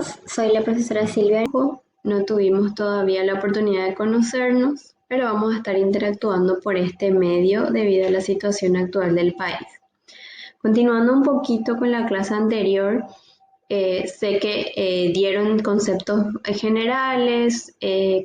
todos, soy la profesora Silvia. No tuvimos todavía la oportunidad de conocernos, pero vamos a estar interactuando por este medio debido a la situación actual del país. Continuando un poquito con la clase anterior, sé que dieron conceptos generales,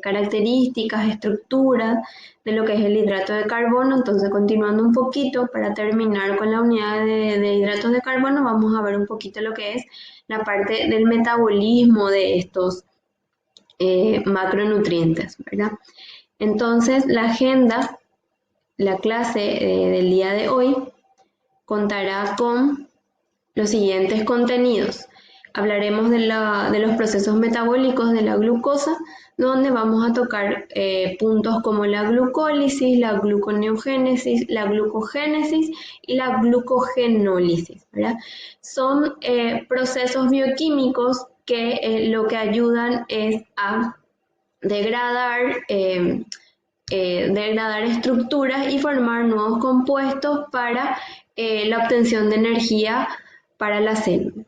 características, estructuras de lo que es el hidrato de carbono. Entonces, continuando un poquito, para terminar con la unidad de hidratos de carbono, vamos a ver un poquito lo que es la parte del metabolismo de estos macronutrientes, ¿verdad? Entonces, la agenda, la clase del día de hoy, contará con los siguientes contenidos. Hablaremos de los procesos metabólicos de la glucosa, donde vamos a tocar puntos como la glucólisis, la gluconeogénesis, la glucogénesis y la glucogenólisis, ¿verdad? Son procesos bioquímicos que lo que ayudan es a degradar estructuras y formar nuevos compuestos para la obtención de energía para la célula.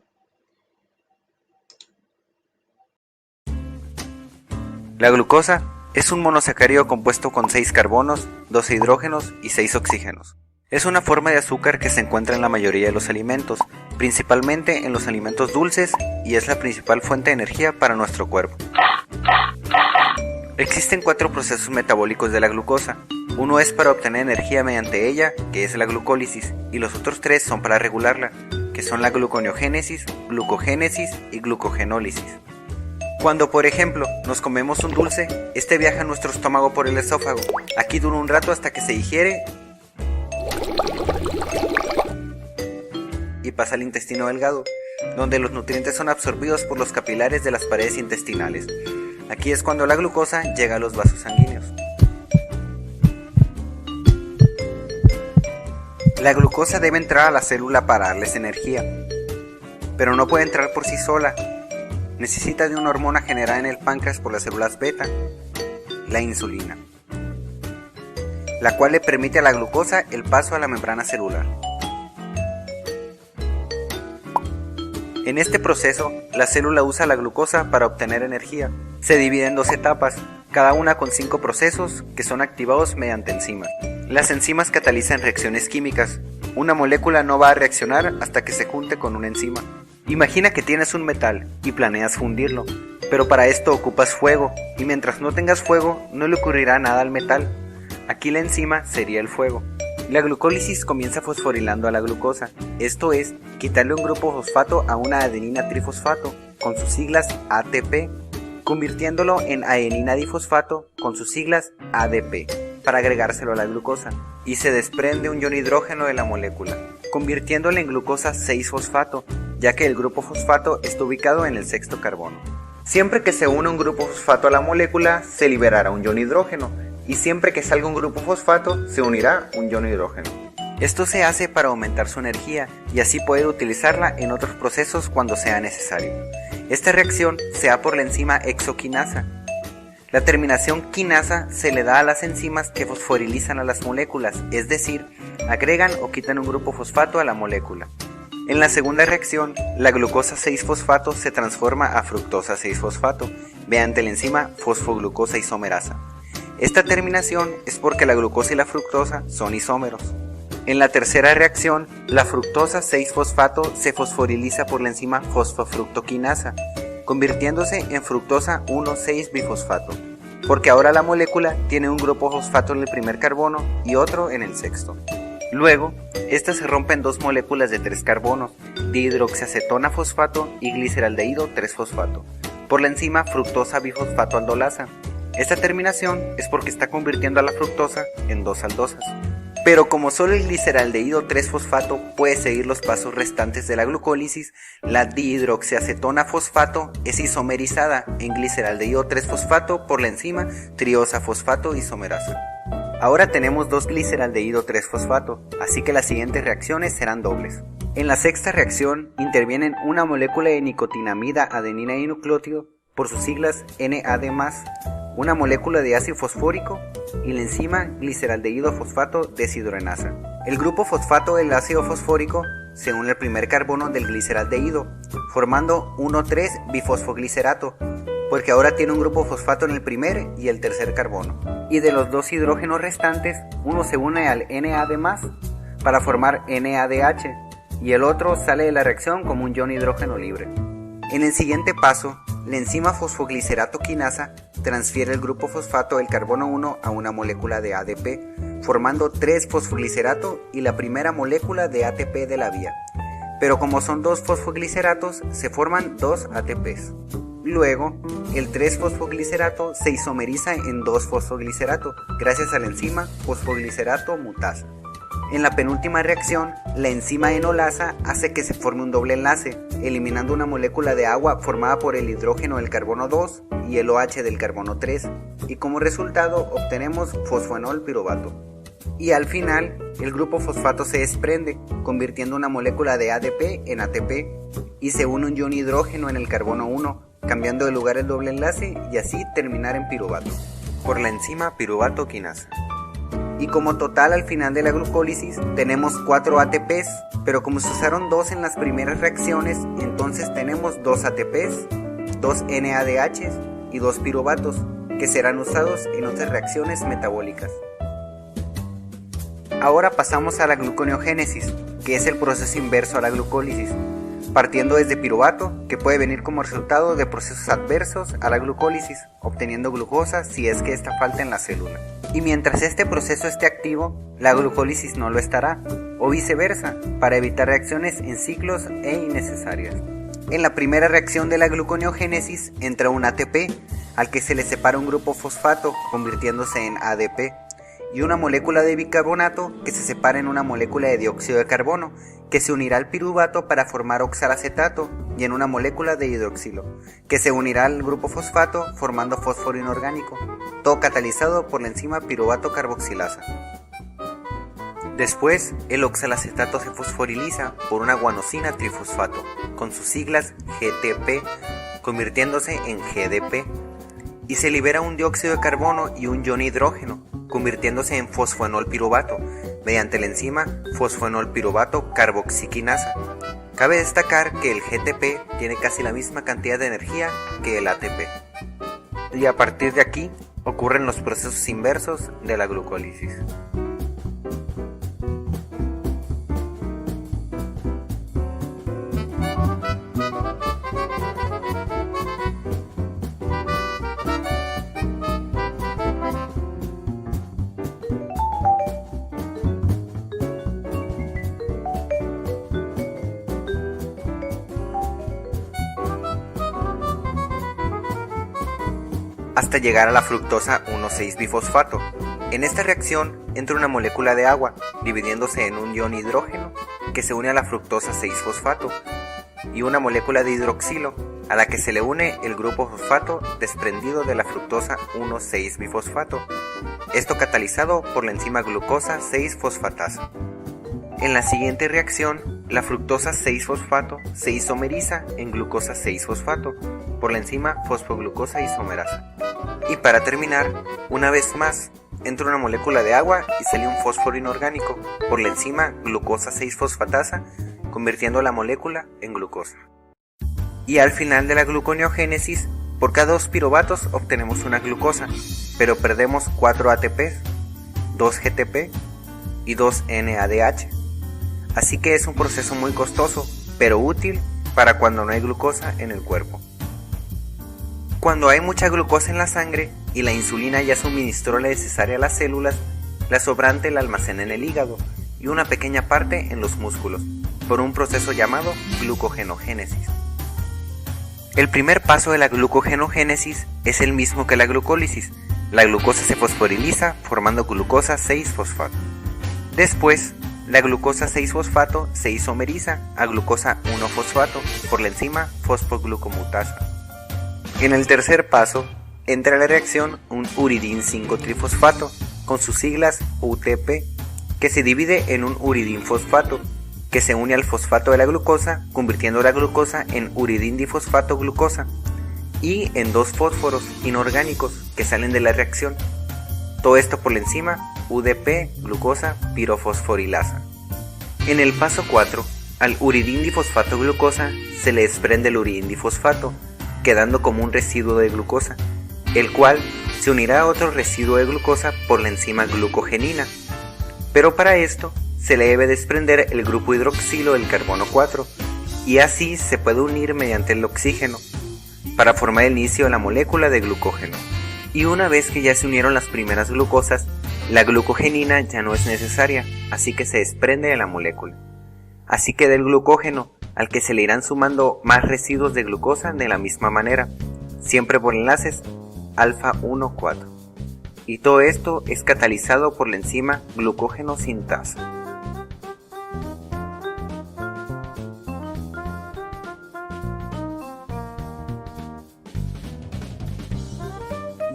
La glucosa es un monosacárido compuesto con 6 carbonos, 12 hidrógenos y 6 oxígenos. Es una forma de azúcar que se encuentra en la mayoría de los alimentos, principalmente en los alimentos dulces, y es la principal fuente de energía para nuestro cuerpo. Existen 4 procesos metabólicos de la glucosa. Uno es para obtener energía mediante ella, que es la glucólisis, y los otros 3 son para regularla, que son la gluconeogénesis, glucogénesis y glucogenólisis. Cuando, por ejemplo, nos comemos un dulce, este viaja a nuestro estómago por el esófago. Aquí dura un rato hasta que se digiere y pasa al intestino delgado, donde los nutrientes son absorbidos por los capilares de las paredes intestinales. Aquí es cuando la glucosa llega a los vasos sanguíneos. La glucosa debe entrar a la célula para darles energía, pero no puede entrar por sí sola. Necesita de una hormona generada en el páncreas por las células beta, la insulina, la cual le permite a la glucosa el paso a la membrana celular. En este proceso, la célula usa la glucosa para obtener energía. Se divide en 2 etapas, cada una con 5 procesos que son activados mediante enzimas. Las enzimas catalizan reacciones químicas. Una molécula no va a reaccionar hasta que se junte con una enzima. Imagina que tienes un metal y planeas fundirlo, pero para esto ocupas fuego, y mientras no tengas fuego no le ocurrirá nada al metal. Aquí la enzima sería el fuego. La glucólisis comienza fosforilando a la glucosa, esto es, quitarle un grupo fosfato a una adenina trifosfato, con sus siglas ATP, convirtiéndolo en adenina difosfato, con sus siglas ADP, para agregárselo a la glucosa, y se desprende un ion hidrógeno de la molécula, convirtiéndole en glucosa 6-fosfato, ya que el grupo fosfato está ubicado en el 6º carbono. Siempre que se une un grupo fosfato a la molécula, se liberará un ion hidrógeno, y siempre que salga un grupo fosfato, se unirá un ion hidrógeno. Esto se hace para aumentar su energía, y así poder utilizarla en otros procesos cuando sea necesario. Esta reacción se da por la enzima hexoquinasa. La terminación quinasa se le da a las enzimas que fosforilizan a las moléculas, es decir, agregan o quitan un grupo fosfato a la molécula. En la segunda reacción, la glucosa 6-fosfato se transforma a fructosa 6-fosfato mediante la enzima fosfoglucosa isomerasa. Esta terminación es porque la glucosa y la fructosa son isómeros. En la tercera reacción, la fructosa 6-fosfato se fosforiliza por la enzima fosfofructoquinasa, convirtiéndose en fructosa 1,6-bifosfato, porque ahora la molécula tiene un grupo fosfato en el primer carbono y otro en el 6º. Luego, esta se rompe en 2 moléculas de 3 carbonos, dihidroxiacetona fosfato y gliceraldehído 3-fosfato, por la enzima fructosa bifosfato aldolasa. Esta terminación es porque está convirtiendo a la fructosa en 2 aldosas. Pero como solo el gliceraldehído 3-fosfato puede seguir los pasos restantes de la glucólisis, la dihidroxiacetona fosfato es isomerizada en gliceraldehído 3-fosfato por la enzima triosa fosfato isomerasa. Ahora tenemos 2 gliceraldehído 3-fosfato, así que las siguientes reacciones serán dobles. En la sexta reacción intervienen una molécula de nicotinamida adenina dinucleótido, por sus siglas NAD+, una molécula de ácido fosfórico y la enzima gliceraldehído fosfato deshidrogenasa. El grupo fosfato del ácido fosfórico se une al primer carbono del gliceraldehído, formando 1,3-bifosfoglicerato, porque ahora tiene un grupo fosfato en el primer y el tercer carbono. Y de los dos hidrógenos restantes, uno se une al NAD+, para formar NADH, y el otro sale de la reacción como un ion hidrógeno libre. En el siguiente paso, la enzima fosfoglicerato quinasa transfiere el grupo fosfato del carbono 1 a una molécula de ADP, formando 3-fosfoglicerato y la primera molécula de ATP de la vía. Pero como son dos fosfogliceratos, se forman dos ATPs. Luego, el 3-fosfoglicerato se isomeriza en 2-fosfoglicerato gracias a la enzima fosfoglicerato mutasa. En la penúltima reacción, la enzima enolasa hace que se forme un doble enlace, eliminando una molécula de agua formada por el hidrógeno del carbono 2 y el OH del carbono 3, y como resultado obtenemos fosfoenol piruvato. Y al final, el grupo fosfato se desprende, convirtiendo una molécula de ADP en ATP, y se une un ion hidrógeno en el carbono 1, cambiando de lugar el doble enlace y así terminar en piruvato, por la enzima piruvato quinasa. Y como total al final de la glucólisis tenemos 4 ATPs, pero como se usaron 2 en las primeras reacciones, entonces tenemos 2 ATPs, 2 NADHs y 2 piruvatos, que serán usados en otras reacciones metabólicas. Ahora pasamos a la gluconeogénesis, que es el proceso inverso a la glucólisis, partiendo desde piruvato, que puede venir como resultado de procesos adversos a la glucólisis, obteniendo glucosa si es que esta falta en la célula. Y mientras este proceso esté activo, la glucólisis no lo estará, o viceversa, para evitar reacciones en ciclos e innecesarias. En la primera reacción de la gluconeogénesis entra un ATP, al que se le separa un grupo fosfato, convirtiéndose en ADP, y una molécula de bicarbonato que se separa en una molécula de dióxido de carbono, que se unirá al piruvato para formar oxalacetato, y en una molécula de hidroxilo, que se unirá al grupo fosfato formando fósforo inorgánico, todo catalizado por la enzima piruvato carboxilasa. Después, el oxalacetato se fosforiliza por una guanosina trifosfato, con sus siglas GTP, convirtiéndose en GDP, y se libera un dióxido de carbono y un ion hidrógeno, convirtiéndose en fosfoenol piruvato, mediante la enzima fosfoenol piruvato carboxiquinasa. Cabe destacar que el GTP tiene casi la misma cantidad de energía que el ATP. Y a partir de aquí ocurren los procesos inversos de la glucólisis. Hasta llegar a la fructosa 1,6-bifosfato. En esta reacción entra una molécula de agua, dividiéndose en un ion hidrógeno, que se une a la fructosa 6-fosfato, y una molécula de hidroxilo, a la que se le une el grupo fosfato desprendido de la fructosa 1,6-bifosfato, esto catalizado por la enzima glucosa 6-fosfatasa. En la siguiente reacción, la fructosa 6-fosfato se isomeriza en glucosa 6-fosfato por la enzima fosfoglucosa isomerasa. Y para terminar, una vez más, entra una molécula de agua y sale un fósforo inorgánico por la enzima glucosa 6-fosfatasa, convirtiendo la molécula en glucosa. Y al final de la gluconeogénesis, por cada 2 piruvatos obtenemos una glucosa, pero perdemos 4 ATPs, 2 GTP y 2 NADH. Así que es un proceso muy costoso, pero útil para cuando no hay glucosa en el cuerpo. Cuando hay mucha glucosa en la sangre y la insulina ya suministró la necesaria a las células, la sobrante la almacena en el hígado y una pequeña parte en los músculos, por un proceso llamado glucogenogénesis. El primer paso de la glucogenogénesis es el mismo que la glucólisis. La glucosa se fosforiliza formando glucosa 6-fosfato. Después, la glucosa 6-fosfato se isomeriza a glucosa 1-fosfato por la enzima fosfoglucomutasa. En el tercer paso, entra a la reacción un uridín 5-trifosfato con sus siglas UTP, que se divide en un uridín fosfato, que se une al fosfato de la glucosa, convirtiendo la glucosa en uridín difosfato glucosa, y en 2 fósforos inorgánicos que salen de la reacción. Todo esto por la enzima UDP glucosa pirofosforilasa. En el paso 4, Al uridindifosfato glucosa se le desprende el uridindifosfato, quedando como un residuo de glucosa, el cual se unirá a otro residuo de glucosa por la enzima glucogenina. Pero para esto se le debe desprender el grupo hidroxilo del carbono 4, y así se puede unir mediante el oxígeno, para formar el inicio de la molécula de glucógeno. Y una vez que ya se unieron las primeras glucosas, la glucogenina ya no es necesaria, así que se desprende de la molécula. Así queda el glucógeno, al que se le irán sumando más residuos de glucosa de la misma manera, siempre por enlaces alfa 1,4. Y todo esto es catalizado por la enzima glucógeno sintasa.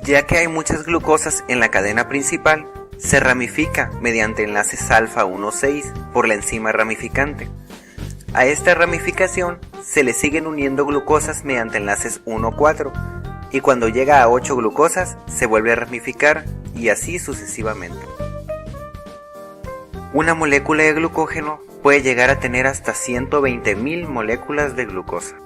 Ya que hay muchas glucosas en la cadena principal, se ramifica mediante enlaces alfa 1,6 por la enzima ramificante. A esta ramificación se le siguen uniendo glucosas mediante enlaces 1,4 y cuando llega a 8 glucosas se vuelve a ramificar y así sucesivamente. Una molécula de glucógeno puede llegar a tener hasta 120.000 moléculas de glucosa.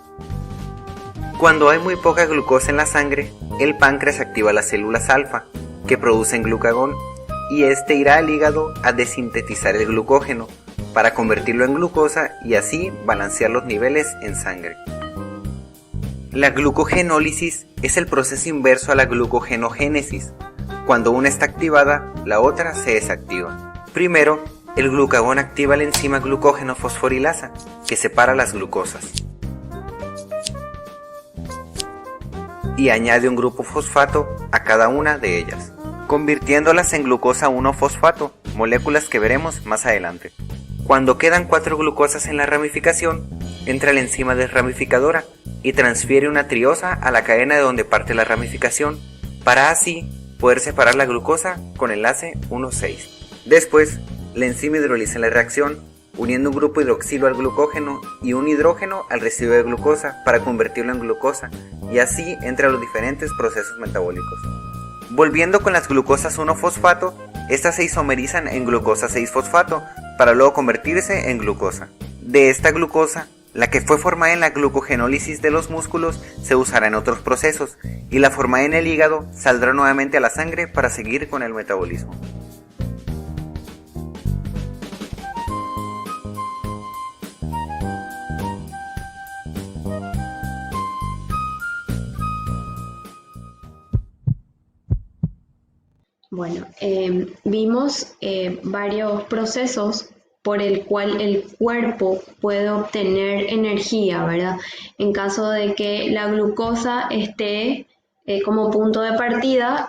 Cuando hay muy poca glucosa en la sangre, el páncreas activa las células alfa, que producen glucagón, y este irá al hígado a desintetizar el glucógeno, para convertirlo en glucosa y así balancear los niveles en sangre. La glucogenólisis es el proceso inverso a la glucogenogénesis. Cuando una está activada, la otra se desactiva. Primero, el glucagón activa la enzima glucógeno fosforilasa, que separa las glucosas, y añade un grupo fosfato a cada una de ellas, convirtiéndolas en glucosa 1-fosfato, moléculas que veremos más adelante. Cuando quedan 4 glucosas en la ramificación, entra la enzima desramificadora y transfiere una triosa a la cadena de donde parte la ramificación, para así poder separar la glucosa con enlace 1,6. Después, la enzima hidroliza la reacción, uniendo un grupo hidroxilo al glucógeno y un hidrógeno al residuo de glucosa para convertirlo en glucosa, y así entra los diferentes procesos metabólicos. Volviendo con las glucosas 1-fosfato, estas se isomerizan en glucosa 6-fosfato para luego convertirse en glucosa. De esta glucosa, la que fue formada en la glucogenólisis de los músculos se usará en otros procesos, y la formada en el hígado saldrá nuevamente a la sangre para seguir con el metabolismo. Bueno, vimos varios procesos por el cual el cuerpo puede obtener energía, ¿verdad? En caso de que la glucosa esté como punto de partida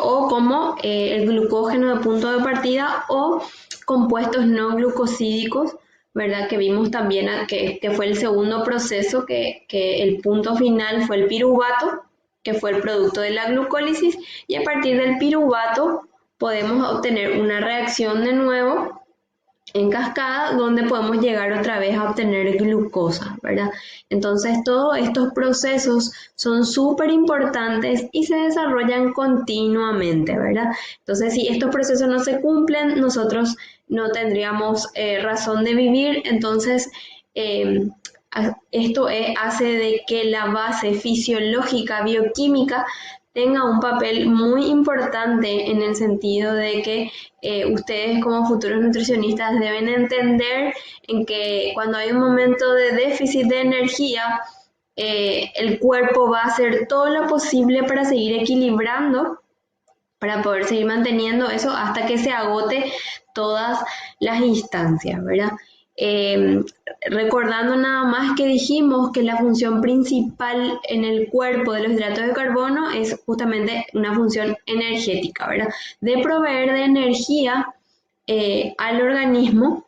o como el glucógeno de punto de partida o compuestos no glucosídicos, ¿verdad? Que vimos también que fue el segundo proceso, que el punto final fue el piruvato, que fue el producto de la glucólisis, y a partir del piruvato podemos obtener una reacción de nuevo en cascada donde podemos llegar otra vez a obtener glucosa, ¿verdad? Entonces todos estos procesos son súper importantes y se desarrollan continuamente, ¿verdad? Entonces si estos procesos no se cumplen, nosotros no tendríamos razón de vivir. Entonces esto hace de que la base fisiológica bioquímica tenga un papel muy importante, en el sentido de que ustedes como futuros nutricionistas deben entender en que cuando hay un momento de déficit de energía, el cuerpo va a hacer todo lo posible para seguir equilibrando, para poder seguir manteniendo eso hasta que se agote todas las instancias, ¿verdad? Recordando nada más que dijimos que la función principal en el cuerpo de los hidratos de carbono es justamente una función energética, ¿verdad? De proveer de energía al organismo.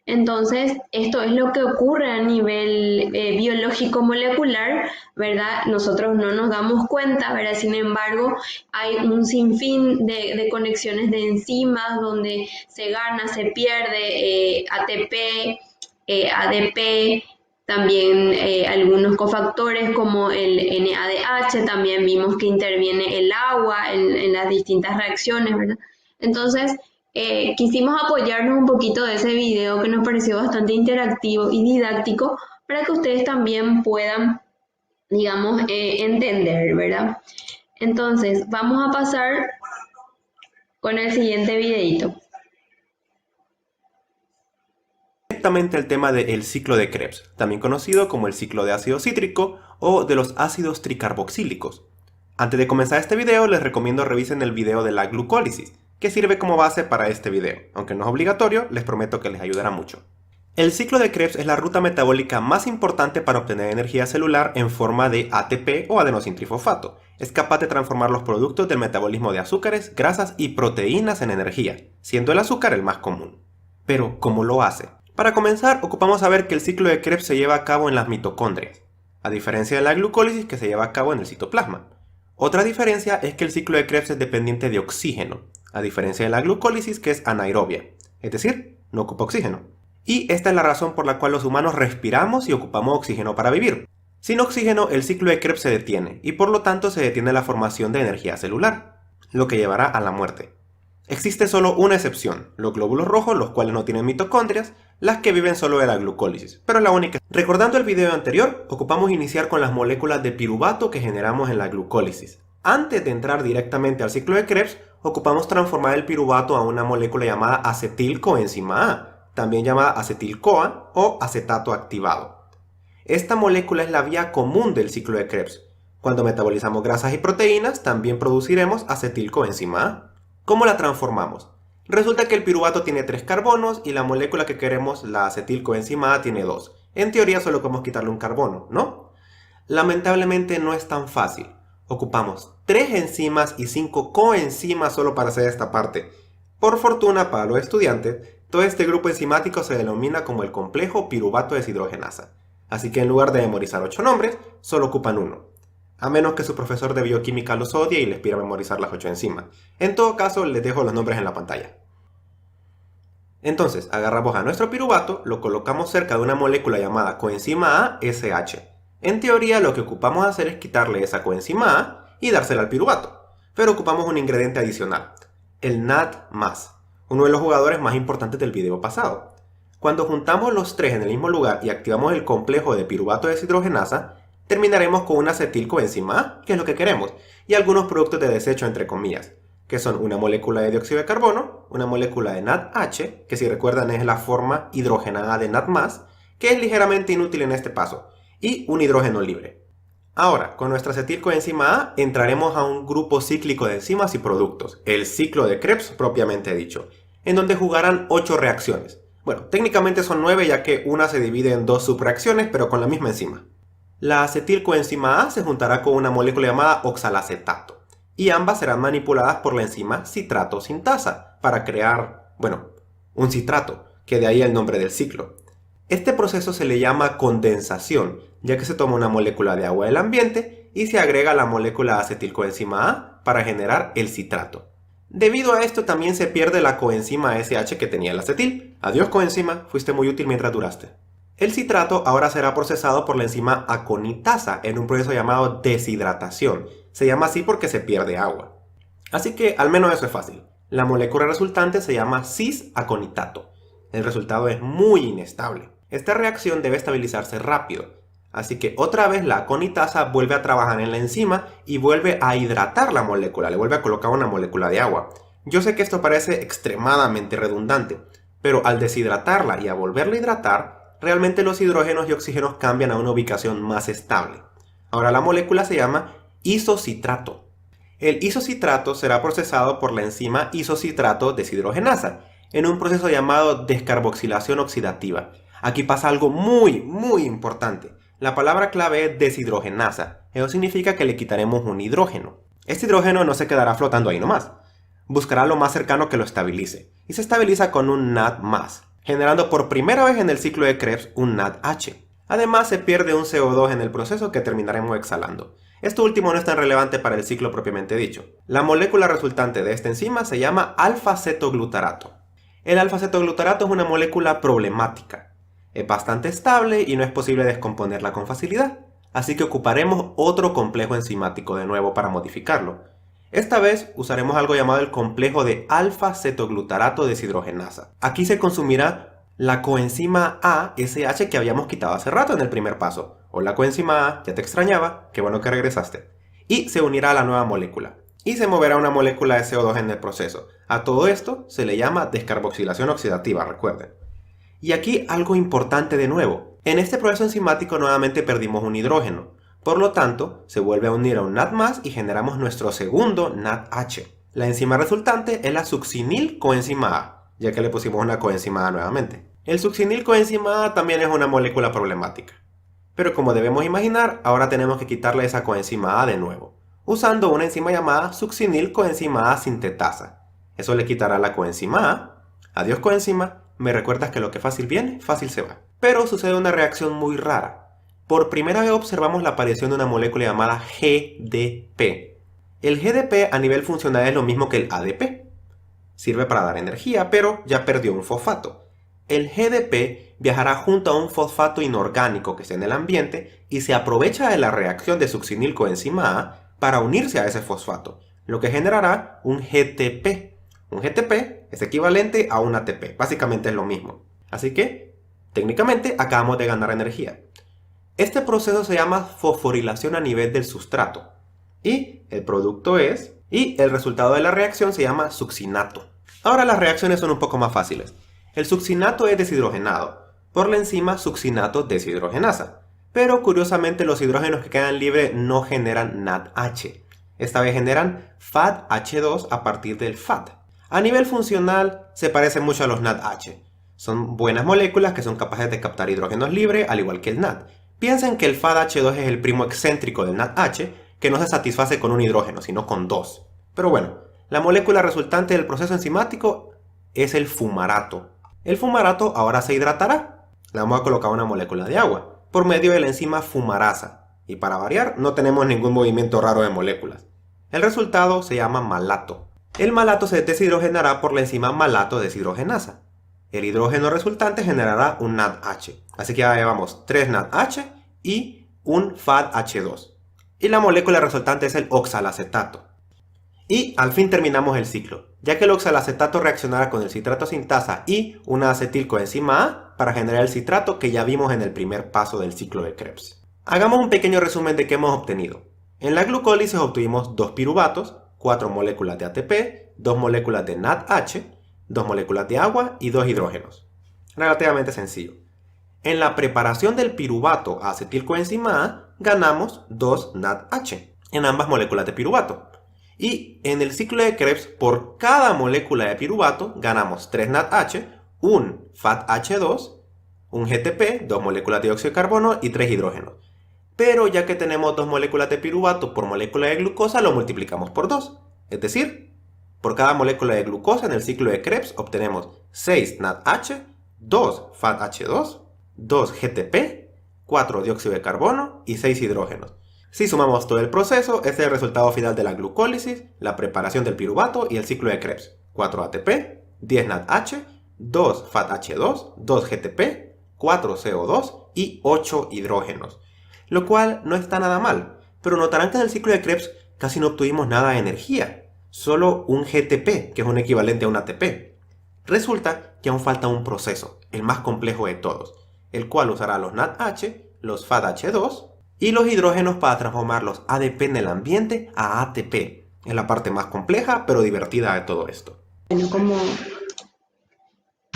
Entonces, esto es lo que ocurre a nivel biológico molecular, ¿verdad? Nosotros no nos damos cuenta, ¿verdad? Sin embargo, hay un sinfín de conexiones de enzimas donde se gana, se pierde ATP, ADP, también algunos cofactores como el NADH, también vimos que interviene el agua en las distintas reacciones, ¿verdad? Entonces, quisimos apoyarnos un poquito de ese video que nos pareció bastante interactivo y didáctico para que ustedes también puedan, digamos, entender, ¿verdad? Entonces, vamos a pasar con el siguiente videito. Directamente el tema del ciclo de Krebs, también conocido como el ciclo de ácido cítrico o de los ácidos tricarboxílicos. Antes de comenzar este video, les recomiendo revisen el video de la glucólisis, que sirve como base para este video. Aunque no es obligatorio, les prometo que les ayudará mucho. El ciclo de Krebs es la ruta metabólica más importante para obtener energía celular en forma de ATP o adenosintrifosfato. Es capaz de transformar los productos del metabolismo de azúcares, grasas y proteínas en energía, siendo el azúcar el más común. Pero, ¿cómo lo hace? Para comenzar, ocupamos saber que el ciclo de Krebs se lleva a cabo en las mitocondrias, a diferencia de la glucólisis que se lleva a cabo en el citoplasma. Otra diferencia es que el ciclo de Krebs es dependiente de oxígeno, a diferencia de la glucólisis que es anaerobia, es decir, no ocupa oxígeno. Y esta es la razón por la cual los humanos respiramos y ocupamos oxígeno para vivir. Sin oxígeno, el ciclo de Krebs se detiene, y por lo tanto se detiene la formación de energía celular, lo que llevará a la muerte. Existe solo una excepción, los glóbulos rojos, los cuales no tienen mitocondrias, las que viven solo de la glucólisis, pero es la única. Recordando el video anterior, ocupamos iniciar con las moléculas de piruvato que generamos en la glucólisis. Antes de entrar directamente al ciclo de Krebs, ocupamos transformar el piruvato a una molécula llamada acetilcoenzima A, también llamada acetil-CoA o acetato activado. Esta molécula es la vía común del ciclo de Krebs. Cuando metabolizamos grasas y proteínas, también produciremos acetilcoenzima A. ¿Cómo la transformamos? Resulta que el piruvato tiene 3 carbonos y la molécula que queremos, la acetilcoenzima A, tiene 2. En teoría solo podemos quitarle un carbono, ¿no? Lamentablemente no es tan fácil. Ocupamos 3 enzimas y 5 coenzimas solo para hacer esta parte. Por fortuna para los estudiantes, todo este grupo enzimático se denomina como el complejo piruvato deshidrogenasa. Así que en lugar de memorizar 8 nombres, solo ocupan uno. A menos que su profesor de bioquímica los odie y les pida memorizar las 8 enzimas. En todo caso, les dejo los nombres en la pantalla. Entonces, agarramos a nuestro piruvato, lo colocamos cerca de una molécula llamada coenzima A SH. En teoría, lo que ocupamos hacer es quitarle esa coenzima A y dársela al piruvato. Pero ocupamos un ingrediente adicional, el NAD+, uno de los jugadores más importantes del video pasado. Cuando juntamos los 3 en el mismo lugar y activamos el complejo de piruvato deshidrogenasa, terminaremos con una acetilcoenzima A, que es lo que queremos, y algunos productos de desecho entre comillas, que son una molécula de dióxido de carbono, una molécula de NADH, que si recuerdan es la forma hidrogenada de NAD+, que es ligeramente inútil en este paso, y un hidrógeno libre. Ahora, con nuestra acetilcoenzima A entraremos a un grupo cíclico de enzimas y productos, el ciclo de Krebs propiamente dicho, en donde jugarán 8 reacciones. Bueno, técnicamente son 9 ya que una se divide en 2 subreacciones pero con la misma enzima. La acetilcoenzima A se juntará con una molécula llamada oxalacetato, y ambas serán manipuladas por la enzima citrato sintasa para crear, bueno, un citrato, que de ahí el nombre del ciclo. Este proceso se le llama condensación, ya que se toma una molécula de agua del ambiente y se agrega la molécula acetilcoenzima A para generar el citrato. Debido a esto también se pierde la coenzima SH que tenía el acetil. Adiós coenzima, fuiste muy útil mientras duraste. El citrato ahora será procesado por la enzima aconitasa en un proceso llamado deshidratación. Se llama así porque se pierde agua. Así que al menos eso es fácil. La molécula resultante se llama cis-aconitato. El resultado es muy inestable. Esta reacción debe estabilizarse rápido, así que otra vez la aconitasa vuelve a trabajar en la enzima y vuelve a hidratar la molécula, le vuelve a colocar una molécula de agua. Yo sé que esto parece extremadamente redundante, pero al deshidratarla y a volverla a hidratar, realmente los hidrógenos y oxígenos cambian a una ubicación más estable. Ahora la molécula se llama isocitrato. El isocitrato será procesado por la enzima isocitrato deshidrogenasa, en un proceso llamado descarboxilación oxidativa. Aquí pasa algo muy importante. La palabra clave es deshidrogenasa. Eso significa que le quitaremos un hidrógeno. Este hidrógeno no se quedará flotando ahí nomás. Buscará lo más cercano que lo estabilice. Y se estabiliza con un NAD+, generando por primera vez en el ciclo de Krebs un NADH. Además se pierde un CO2 en el proceso que terminaremos exhalando. Esto último no es tan relevante para el ciclo propiamente dicho. La molécula resultante de esta enzima se llama alfa-cetoglutarato. El alfa-cetoglutarato es una molécula problemática. Es bastante estable y no es posible descomponerla con facilidad, así que ocuparemos otro complejo enzimático de nuevo para modificarlo. Esta vez usaremos algo llamado el complejo de alfa-cetoglutarato deshidrogenasa. Aquí se consumirá la coenzima ASH que habíamos quitado hace rato en el primer paso. Hola coenzima A, ya te extrañaba, qué bueno que regresaste. Y se unirá a la nueva molécula. Y se moverá una molécula de CO2 en el proceso. A todo esto se le llama descarboxilación oxidativa, recuerden. Y aquí algo importante de nuevo. En este proceso enzimático nuevamente perdimos un hidrógeno. Por lo tanto, se vuelve a unir a un NAD+ y generamos nuestro segundo NADH. La enzima resultante es la succinil coenzima A, ya que le pusimos una coenzima A nuevamente. El succinil coenzima A también es una molécula problemática. Pero como debemos imaginar, ahora tenemos que quitarle esa coenzima A de nuevo, usando una enzima llamada succinil coenzima A sintetasa. Eso le quitará la coenzima A. Adiós coenzima, me recuerdas que lo que fácil viene, fácil se va. Pero sucede una reacción muy rara. Por primera vez observamos la aparición de una molécula llamada GDP. El GDP a nivel funcional es lo mismo que el ADP. Sirve para dar energía, pero ya perdió un fosfato. El GDP viajará junto a un fosfato inorgánico que está en el ambiente y se aprovecha de la reacción de succinil coenzima A para unirse a ese fosfato, lo que generará un GTP. Un GTP es equivalente a un ATP, básicamente es lo mismo. Así que, técnicamente, acabamos de ganar energía. Este proceso se llama fosforilación a nivel del sustrato. Y el resultado de la reacción se llama succinato. Ahora las reacciones son un poco más fáciles. El succinato es deshidrogenado por la enzima succinato deshidrogenasa. Pero curiosamente los hidrógenos que quedan libres no generan NADH. Esta vez generan FADH2 a partir del FAD. A nivel funcional se parecen mucho a los NADH. Son buenas moléculas que son capaces de captar hidrógenos libres al igual que el NAD. Piensen que el FADH2 es el primo excéntrico del NADH, que no se satisface con un hidrógeno, sino con dos. Pero bueno, la molécula resultante del proceso enzimático es el fumarato. El fumarato ahora se hidratará. Le vamos a colocar una molécula de agua, por medio de la enzima fumarasa. Y para variar, no tenemos ningún movimiento raro de moléculas. El resultado se llama malato. El malato se deshidrogenará por la enzima malato deshidrogenasa. El hidrógeno resultante generará un NADH. Así que ya llevamos 3 NADH y un FADH2. Y la molécula resultante es el oxalacetato. Y al fin terminamos el ciclo, ya que el oxalacetato reaccionará con el citrato sintasa y una acetilcoenzima A para generar el citrato que ya vimos en el primer paso del ciclo de Krebs. Hagamos un pequeño resumen de qué hemos obtenido. En la glucólisis obtuvimos 2 piruvatos, 4 moléculas de ATP, 2 moléculas de NADH, 2 moléculas de agua y 2 hidrógenos. Relativamente sencillo. En la preparación del piruvato a acetilcoenzima A ganamos 2 NADH en ambas moléculas de piruvato. Y en el ciclo de Krebs, por cada molécula de piruvato ganamos 3 NADH, un FADH2, un GTP, 2 moléculas de dióxido de carbono y 3 hidrógenos. Pero ya que tenemos 2 moléculas de piruvato por molécula de glucosa, lo multiplicamos por 2. Es decir, por cada molécula de glucosa en el ciclo de Krebs obtenemos 6 NADH, 2 FADH2, 2 GTP, 4 dióxido de carbono y 6 hidrógenos. Si sumamos todo el proceso, este es el resultado final de la glucólisis, la preparación del piruvato y el ciclo de Krebs. 4 ATP, 10 NADH, 2 FADH2, 2 GTP, 4 CO2 y 8 hidrógenos. Lo cual no está nada mal, pero notarán que en el ciclo de Krebs casi no obtuvimos nada de energía. Solo un GTP, que es un equivalente a un ATP. Resulta que aún falta un proceso, el más complejo de todos, el cual usará los NADH, los FADH2 y los hidrógenos para transformar los ADP en el ambiente a ATP. Es la parte más compleja pero divertida de todo esto. Bueno,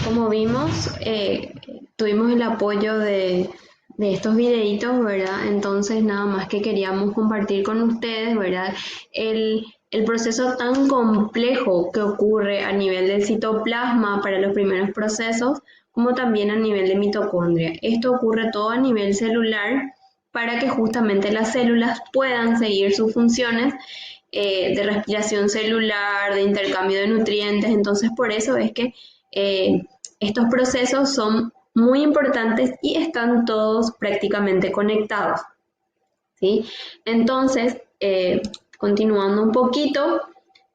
como vimos, tuvimos el apoyo de estos videitos, ¿verdad? Entonces nada más que queríamos compartir con ustedes, ¿verdad? El proceso tan complejo que ocurre a nivel del citoplasma para los primeros procesos, como también a nivel de mitocondria. Esto ocurre todo a nivel celular para que justamente las células puedan seguir sus funciones de respiración celular, de intercambio de nutrientes. Entonces por eso es que estos procesos son muy importantes y están todos prácticamente conectados, ¿sí? Entonces, continuando un poquito,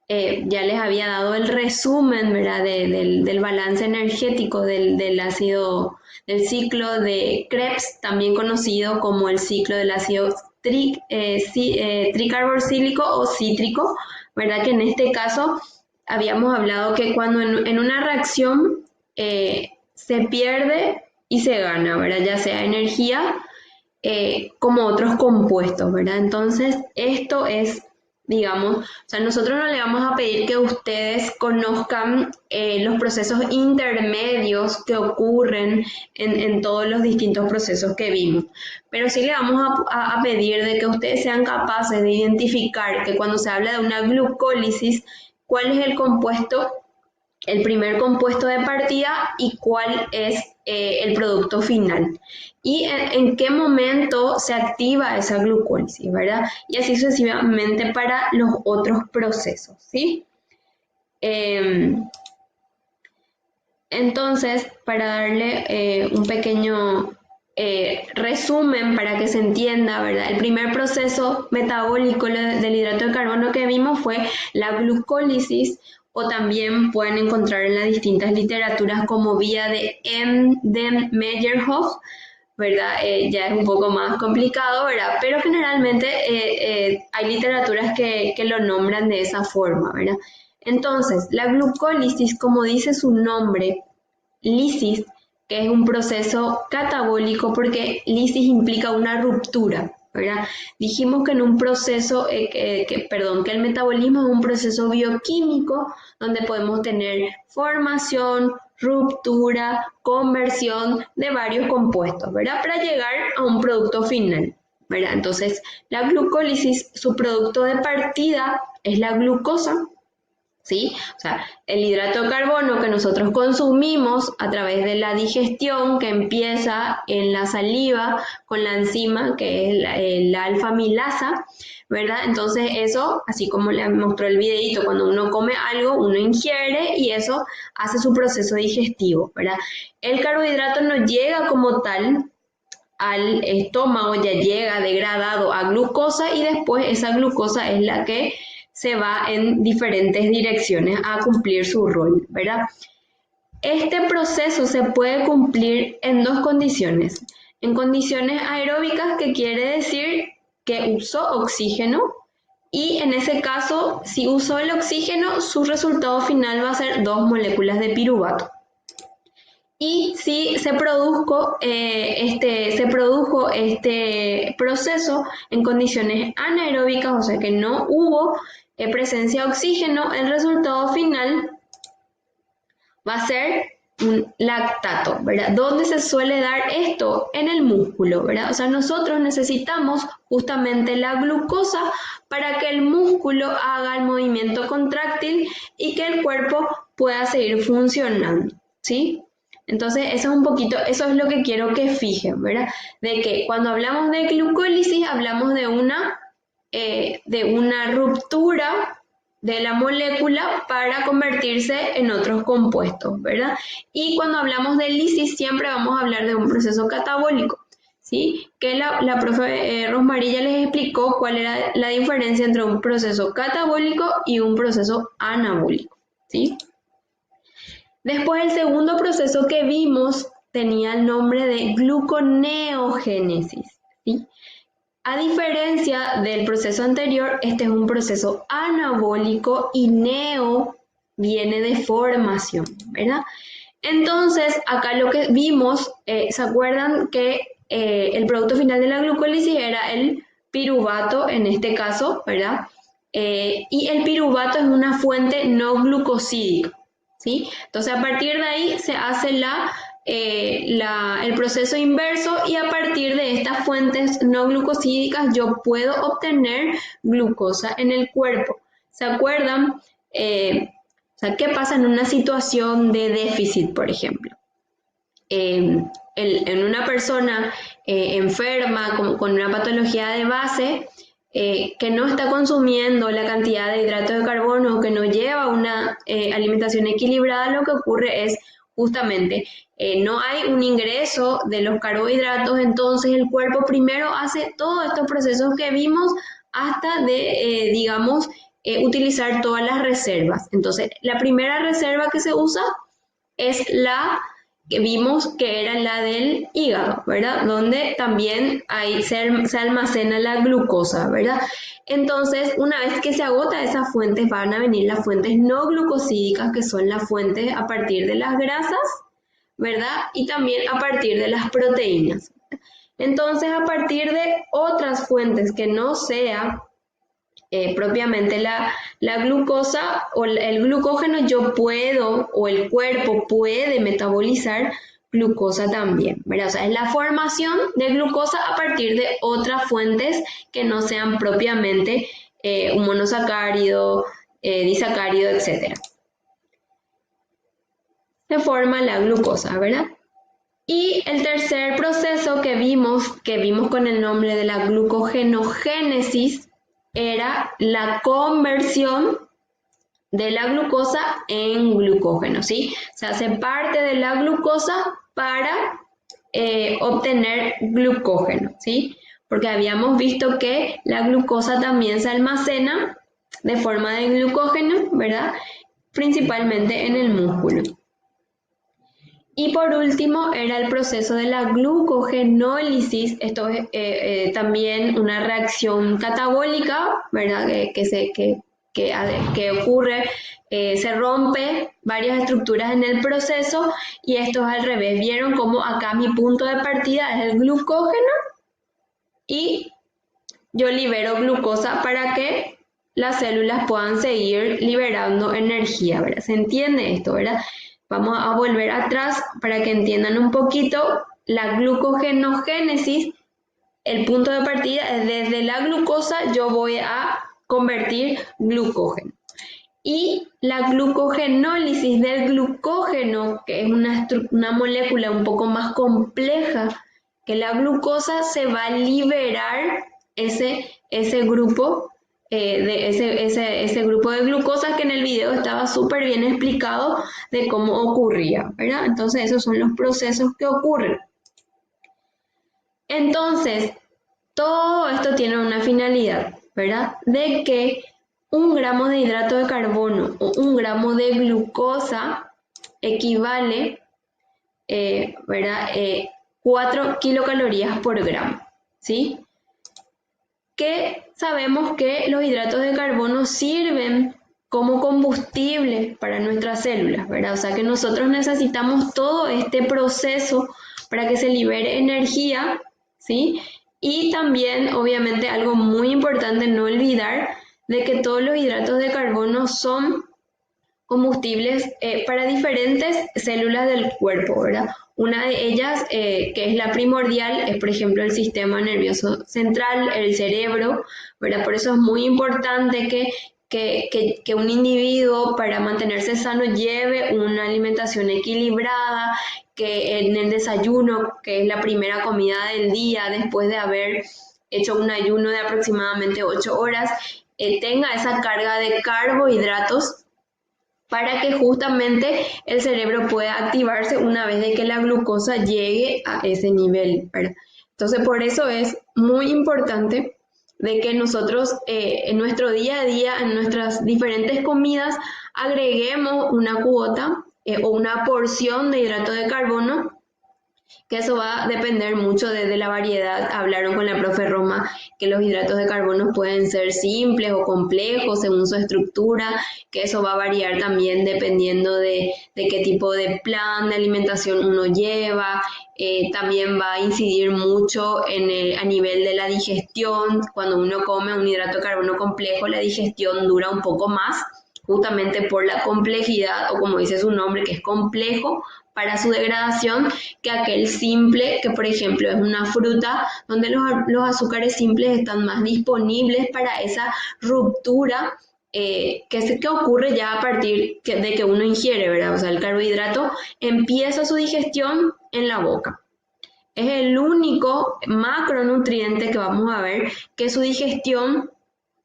ya les había dado el resumen, ¿verdad? del balance energético del ciclo de Krebs, también conocido como el ciclo del ácido tricarboxílico o cítrico, ¿verdad? Que en este caso habíamos hablado que cuando en una reacción se pierde y se gana, ¿verdad? Ya sea energía como otros compuestos, ¿verdad? Entonces, esto es, digamos, o sea, nosotros no le vamos a pedir que ustedes conozcan los procesos intermedios que ocurren en todos los distintos procesos que vimos, pero sí le vamos a pedir de que ustedes sean capaces de identificar que cuando se habla de una glucólisis, cuál es el primer compuesto de partida y cuál es el producto final. Y en qué momento se activa esa glucólisis, ¿verdad? Y así sucesivamente para los otros procesos, ¿sí? Entonces, para darle un pequeño resumen para que se entienda, ¿verdad? El primer proceso metabólico del hidrato de carbono que vimos fue la glucólisis, o también pueden encontrar en las distintas literaturas como vía de Enden-Meyerhof, ¿verdad? Ya es un poco más complicado, ¿verdad? Pero generalmente hay literaturas que lo nombran de esa forma, ¿verdad? Entonces, la glucólisis, como dice su nombre, lisis, que es un proceso catabólico porque lisis implica una ruptura, ¿verdad? Dijimos que en un proceso, que el metabolismo es un proceso bioquímico donde podemos tener formación, ruptura, conversión de varios compuestos, ¿verdad? Para llegar a un producto final, ¿verdad? Entonces, la glucólisis, su producto de partida es la glucosa, ¿sí? O sea, el hidrato de carbono que nosotros consumimos a través de la digestión que empieza en la saliva con la enzima que es la alfa-amilasa, ¿verdad? Entonces eso, así como le mostró el videito, cuando uno come algo, uno ingiere y eso hace su proceso digestivo, ¿verdad? El carbohidrato no llega como tal al estómago, ya llega degradado a glucosa y después esa glucosa es la que se va en diferentes direcciones a cumplir su rol, ¿verdad? Este proceso se puede cumplir en dos condiciones. En condiciones aeróbicas, que quiere decir que usó oxígeno, y en ese caso, si usó el oxígeno, su resultado final va a ser 2 moléculas de piruvato. Y si se produjo este proceso en condiciones anaeróbicas, o sea que no hubo presencia de oxígeno, el resultado final va a ser un lactato, ¿verdad? ¿Dónde se suele dar esto? En el músculo, ¿verdad? O sea, nosotros necesitamos justamente la glucosa para que el músculo haga el movimiento contráctil y que el cuerpo pueda seguir funcionando, ¿sí? Entonces, eso es lo que quiero que fijen, ¿verdad? De que cuando hablamos de glucólisis, hablamos de una ruptura de la molécula para convertirse en otros compuestos, ¿verdad? Y cuando hablamos de lisis, siempre vamos a hablar de un proceso catabólico, ¿sí? Que la profe Rosmarie ya les explicó cuál era la diferencia entre un proceso catabólico y un proceso anabólico, ¿sí? Después, el segundo proceso que vimos tenía el nombre de gluconeogénesis, ¿sí? A diferencia del proceso anterior, este es un proceso anabólico y neo viene de formación, ¿verdad? Entonces, acá lo que vimos, ¿se acuerdan que el producto final de la glucólisis era el piruvato en este caso, ¿verdad? Y el piruvato es una fuente no glucosídica, ¿sí? Entonces, a partir de ahí se hace el proceso inverso y a partir de estas fuentes no glucosídicas yo puedo obtener glucosa en el cuerpo. ¿Se acuerdan? O sea, ¿qué pasa en una situación de déficit, por ejemplo? En una persona enferma con una patología de base que no está consumiendo la cantidad de hidrato de carbono o que no lleva una alimentación equilibrada, lo que ocurre es justamente no hay un ingreso de los carbohidratos, entonces el cuerpo primero hace todos estos procesos que vimos hasta de, utilizar todas las reservas. Entonces, la primera reserva que se usa es la que vimos que era la del hígado, ¿verdad? Donde también se almacena la glucosa, ¿verdad? Entonces, una vez que se agota esas fuentes, van a venir las fuentes no glucosídicas, que son las fuentes a partir de las grasas, ¿verdad? Y también a partir de las proteínas. Entonces, a partir de otras fuentes que no sea propiamente la glucosa o el glucógeno, yo puedo o el cuerpo puede metabolizar glucosa también, ¿verdad? O sea, es la formación de glucosa a partir de otras fuentes que no sean propiamente un monosacárido, disacárido, etc. Se forma la glucosa, ¿verdad? Y el tercer proceso que vimos con el nombre de la glucogenogénesis, era la conversión de la glucosa en glucógeno, ¿sí? Se hace parte de la glucosa para obtener glucógeno, ¿sí? Porque habíamos visto que la glucosa también se almacena de forma de glucógeno, ¿verdad? Principalmente en el músculo. Y por último era el proceso de la glucogenólisis. Esto es también una reacción catabólica, ¿verdad? Que ocurre, se rompe varias estructuras en el proceso, y esto es al revés. Vieron cómo acá mi punto de partida es el glucógeno y yo libero glucosa para que las células puedan seguir liberando energía, ¿verdad? ¿Se entiende esto, verdad? Vamos a volver atrás para que entiendan un poquito la glucogenogénesis. El punto de partida es desde la glucosa, yo voy a convertir glucógeno. Y la glucogenólisis del glucógeno, que es una molécula un poco más compleja que la glucosa, se va a liberar ese grupo ese grupo de glucosas, que en el video estaba súper bien explicado de cómo ocurría, ¿verdad? Entonces esos son los procesos que ocurren. Entonces, todo esto tiene una finalidad, ¿verdad? De que 1 gramo de hidrato de carbono o 1 gramo de glucosa equivale, ¿verdad? 4 kilocalorías por gramo, ¿sí? Que sabemos que los hidratos de carbono sirven como combustible para nuestras células, ¿verdad? O sea que nosotros necesitamos todo este proceso para que se libere energía, ¿sí? Y también, obviamente, algo muy importante no olvidar, de que todos los hidratos de carbono son combustibles para diferentes células del cuerpo, ¿verdad? Una de ellas, que es la primordial, es por ejemplo el sistema nervioso central, el cerebro, ¿verdad? Por eso es muy importante que un individuo, para mantenerse sano, lleve una alimentación equilibrada, que en el desayuno, que es la primera comida del día, después de haber hecho un ayuno de aproximadamente 8 horas, tenga esa carga de carbohidratos, para que justamente el cerebro pueda activarse una vez de que la glucosa llegue a ese nivel, ¿verdad? Entonces, por eso es muy importante de que nosotros en nuestro día a día, en nuestras diferentes comidas, agreguemos una cuota o una porción de hidrato de carbono, que eso va a depender mucho de la variedad. Hablaron con la profe Roma que los hidratos de carbono pueden ser simples o complejos según su estructura, que eso va a variar también dependiendo de qué tipo de plan de alimentación uno lleva. También va a incidir mucho a nivel de la digestión. Cuando uno come un hidrato de carbono complejo, la digestión dura un poco más, justamente por la complejidad, o como dice su nombre, que es complejo para su degradación, que aquel simple, que por ejemplo es una fruta, donde los azúcares simples están más disponibles para esa ruptura que ocurre ya a partir de que uno ingiere, ¿verdad? O sea, el carbohidrato empieza su digestión en la boca. Es el único macronutriente que vamos a ver que su digestión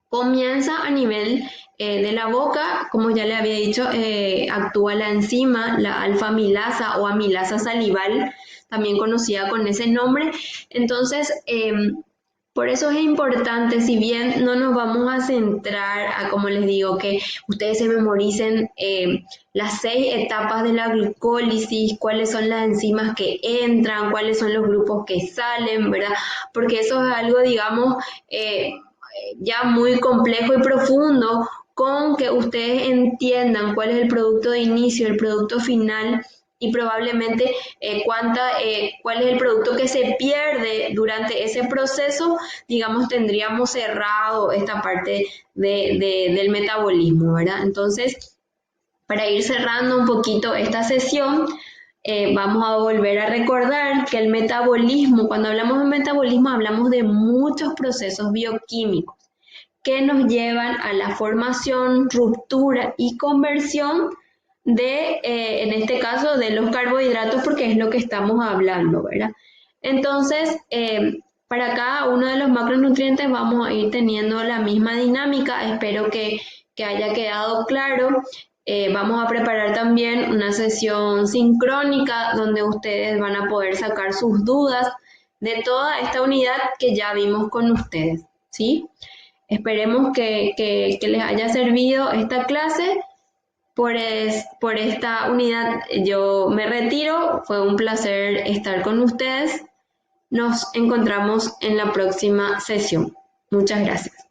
comienza a nivel de la boca. Como ya le había dicho, actúa la enzima, la alfa-amilasa o amilasa salival, también conocida con ese nombre. Entonces, Por eso es importante, si bien no nos vamos a centrar a, como les digo, que ustedes se memoricen las 6 etapas de la glucólisis, cuáles son las enzimas que entran, cuáles son los grupos que salen, ¿verdad? Porque eso es algo, digamos, ya muy complejo y profundo, con que ustedes entiendan cuál es el producto de inicio, el producto final y probablemente cuál es el producto que se pierde durante ese proceso, digamos, tendríamos cerrado esta parte del metabolismo, ¿verdad? Entonces, para ir cerrando un poquito esta sesión, vamos a volver a recordar que el metabolismo, cuando hablamos de metabolismo, hablamos de muchos procesos bioquímicos que nos llevan a la formación, ruptura y conversión en este caso, de los carbohidratos, porque es lo que estamos hablando, ¿verdad? Entonces, para cada uno de los macronutrientes vamos a ir teniendo la misma dinámica, espero que haya quedado claro. Vamos a preparar también una sesión sincrónica donde ustedes van a poder sacar sus dudas de toda esta unidad que ya vimos con ustedes, ¿sí? Esperemos que les haya servido esta clase. Por esta unidad yo me retiro. Fue un placer estar con ustedes. Nos encontramos en la próxima sesión. Muchas gracias.